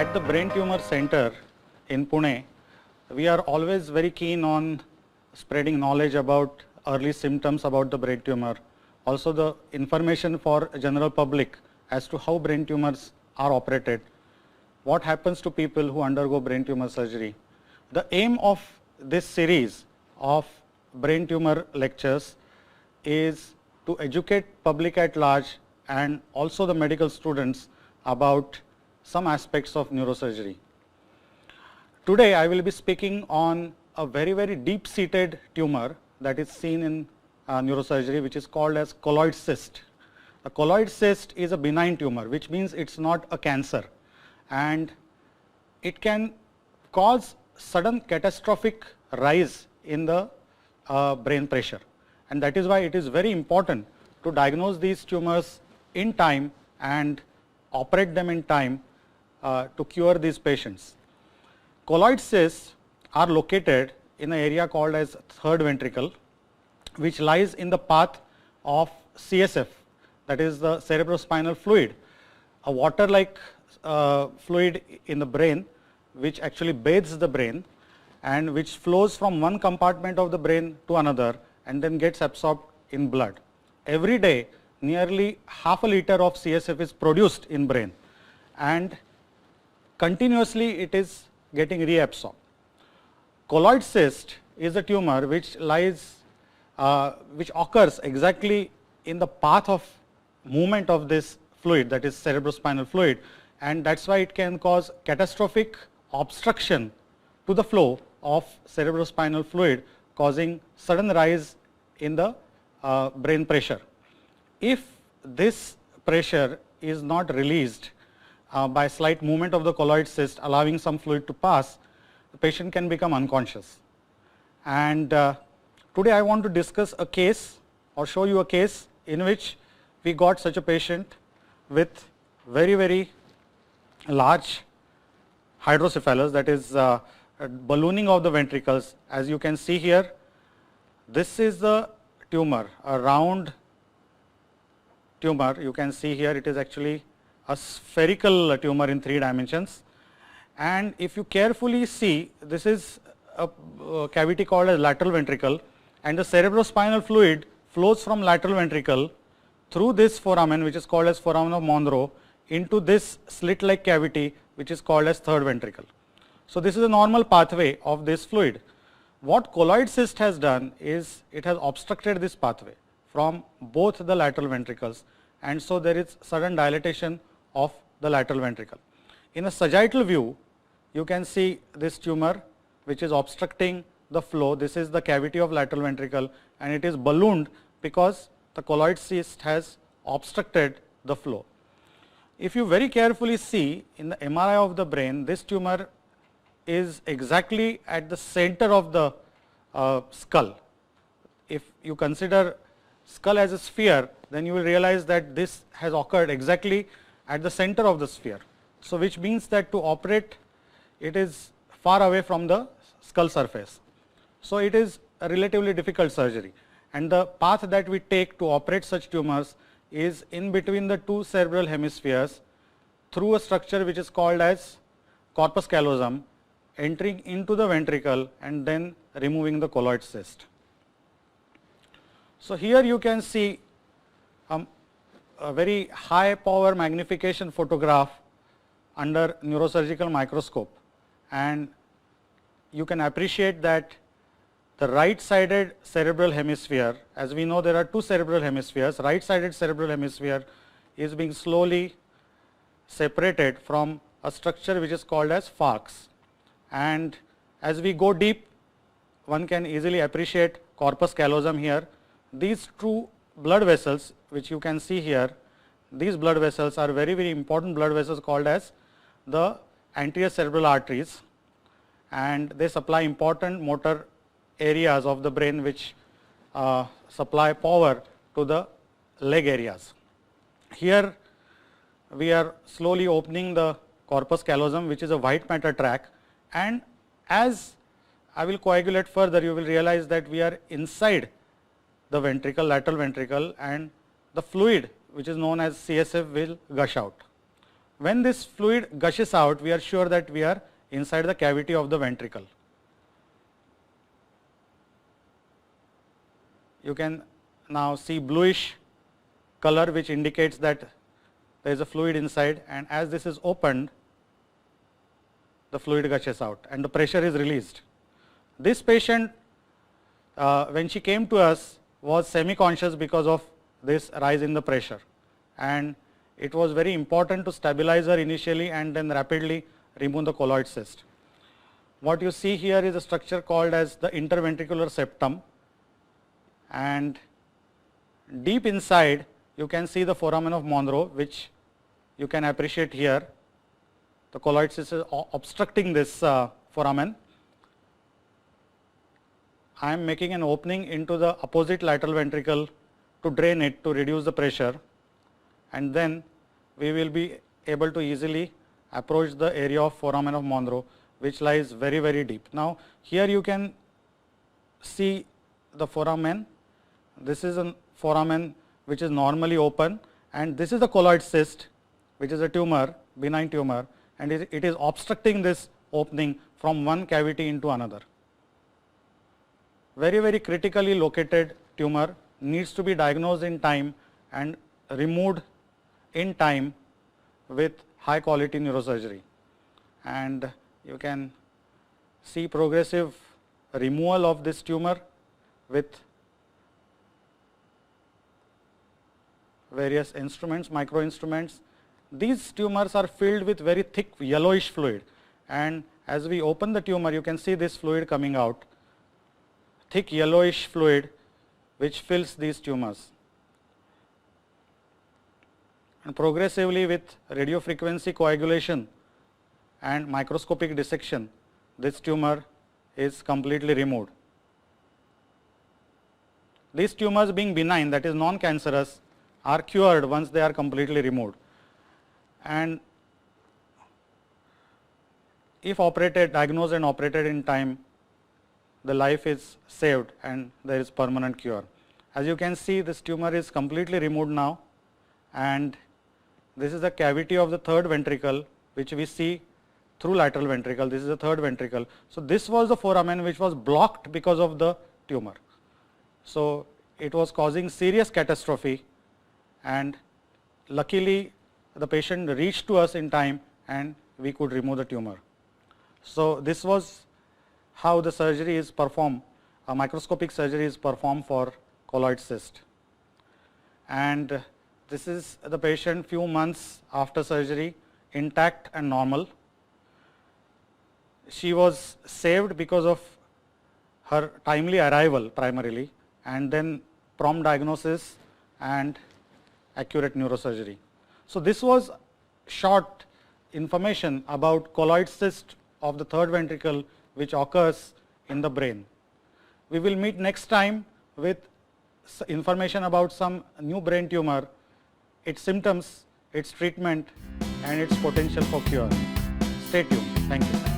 At the Brain Tumor Center in Pune, we are always very keen on spreading knowledge about early symptoms about the brain tumor, also the information for general public as to how brain tumors are operated, what happens to people who undergo brain tumor surgery. The aim of this series of brain tumor lectures is to educate public at large and also the medical students about some aspects of neurosurgery. Today I will be speaking on a very deep-seated tumor that is seen in neurosurgery, which is called as colloid cyst. A colloid cyst is a benign tumor, which means it's not a cancer, and it can cause sudden catastrophic rise in the brain pressure, and that is why it is very important to diagnose these tumors in time and operate them in time to cure these patients. Colloid cysts are located in an area called as third ventricle, which lies in the path of CSF, that is the cerebrospinal fluid, a water-like fluid in the brain which actually bathes the brain and which flows from one compartment of the brain to another and then gets absorbed in blood. Every day nearly half a liter of CSF is produced in brain, and continuously it is getting reabsorbed. Colloid cyst is a tumor which occurs exactly in the path of movement of this fluid, that is cerebrospinal fluid, and that's why it can cause catastrophic obstruction to the flow of cerebrospinal fluid, causing sudden rise in the brain pressure. If this pressure is not released by slight movement of the colloid cyst, allowing some fluid to pass, the patient can become unconscious. And today I want to discuss a case or show you a case in which we got such a patient with very large hydrocephalus, that is ballooning of the ventricles. As you can see here, this is the tumor, a round tumor. You can see here it is actually a spherical tumor in 3 dimensions, and if you carefully see, this is a cavity called as lateral ventricle, and the cerebrospinal fluid flows from lateral ventricle through this foramen, which is called as foramen of Monro, into this slit-like cavity which is called as third ventricle. So this is a normal pathway of this fluid. What colloid cyst has done is it has obstructed this pathway from both the lateral ventricles, and so there is sudden dilatation of the lateral ventricle. In a sagittal view, you can see this tumor which is obstructing the flow. This is the cavity of lateral ventricle, and it is ballooned because the colloid cyst has obstructed the flow. If you very carefully see in the MRI of the brain, this tumor is exactly at the center of the skull. If you consider skull as a sphere, then you will realize that this has occurred exactly at the center of the sphere. So which means that to operate, it is far away from the skull surface. So it is a relatively difficult surgery, and the path that we take to operate such tumors is in between the 2 cerebral hemispheres through a structure which is called as corpus callosum, entering into the ventricle and then removing the colloid cyst. So here you can see a very high power magnification photograph under neurosurgical microscope, and you can appreciate that the right sided cerebral hemisphere, as we know there are 2 cerebral hemispheres, right sided cerebral hemisphere is being slowly separated from a structure which is called as falx, and as we go deep, one can easily appreciate corpus callosum here. These 2 blood vessels which you can see here, these blood vessels are very important blood vessels called as the anterior cerebral arteries, and they supply important motor areas of the brain which supply power to the leg areas. Here we are slowly opening the corpus callosum, which is a white matter tract, and as I will coagulate further, you will realize that we are inside the ventricle, lateral ventricle, and the fluid which is known as CSF will gush out. When this fluid gushes out, we are sure that we are inside the cavity of the ventricle. You can now see bluish color, which indicates that there is a fluid inside, and as this is opened, the fluid gushes out and the pressure is released. This patient, when she came to us, was semi-conscious because of this rise in the pressure, and it was very important to stabilize her initially and then rapidly remove the colloid cyst. What you see here is a structure called as the interventricular septum, and deep inside you can see the foramen of Monro, which you can appreciate here. The colloid cyst is obstructing this foramen. I am making an opening into the opposite lateral ventricle to drain it, to reduce the pressure, and then we will be able to easily approach the area of foramen of Monro, which lies very, very deep. Now, here you can see the foramen. This is a foramen which is normally open, and this is the colloid cyst, which is a tumor, benign tumor, and it is obstructing this opening from one cavity into another. Very, very critically located tumor, needs to be diagnosed in time and removed in time with high quality neurosurgery. And you can see progressive removal of this tumor with various instruments, micro instruments. These tumors are filled with very thick yellowish fluid, and as we open the tumor, you can see this fluid coming out, thick yellowish fluid which fills these tumors. And progressively, with radiofrequency coagulation and microscopic dissection, this tumor is completely removed. These tumors, being benign, that is non-cancerous, are cured once they are completely removed. And if operated, diagnosed and operated in time, the life is saved and there is permanent cure. As you can see, this tumor is completely removed now, and this is the cavity of the third ventricle, which we see through lateral ventricle. This is the third ventricle. So, this was the foramen which was blocked because of the tumor. So, it was causing serious catastrophe, and luckily the patient reached to us in time and we could remove the tumor. So, this was how the surgery is performed, a microscopic surgery is performed for colloid cyst. And this is the patient few months after surgery, intact and normal. She was saved because of her timely arrival primarily, and then prompt diagnosis and accurate neurosurgery. So, this was short information about colloid cyst of the third ventricle which occurs in the brain. We will meet next time with information about some new brain tumor, its symptoms, its treatment and its potential for cure. Stay tuned. Thank you.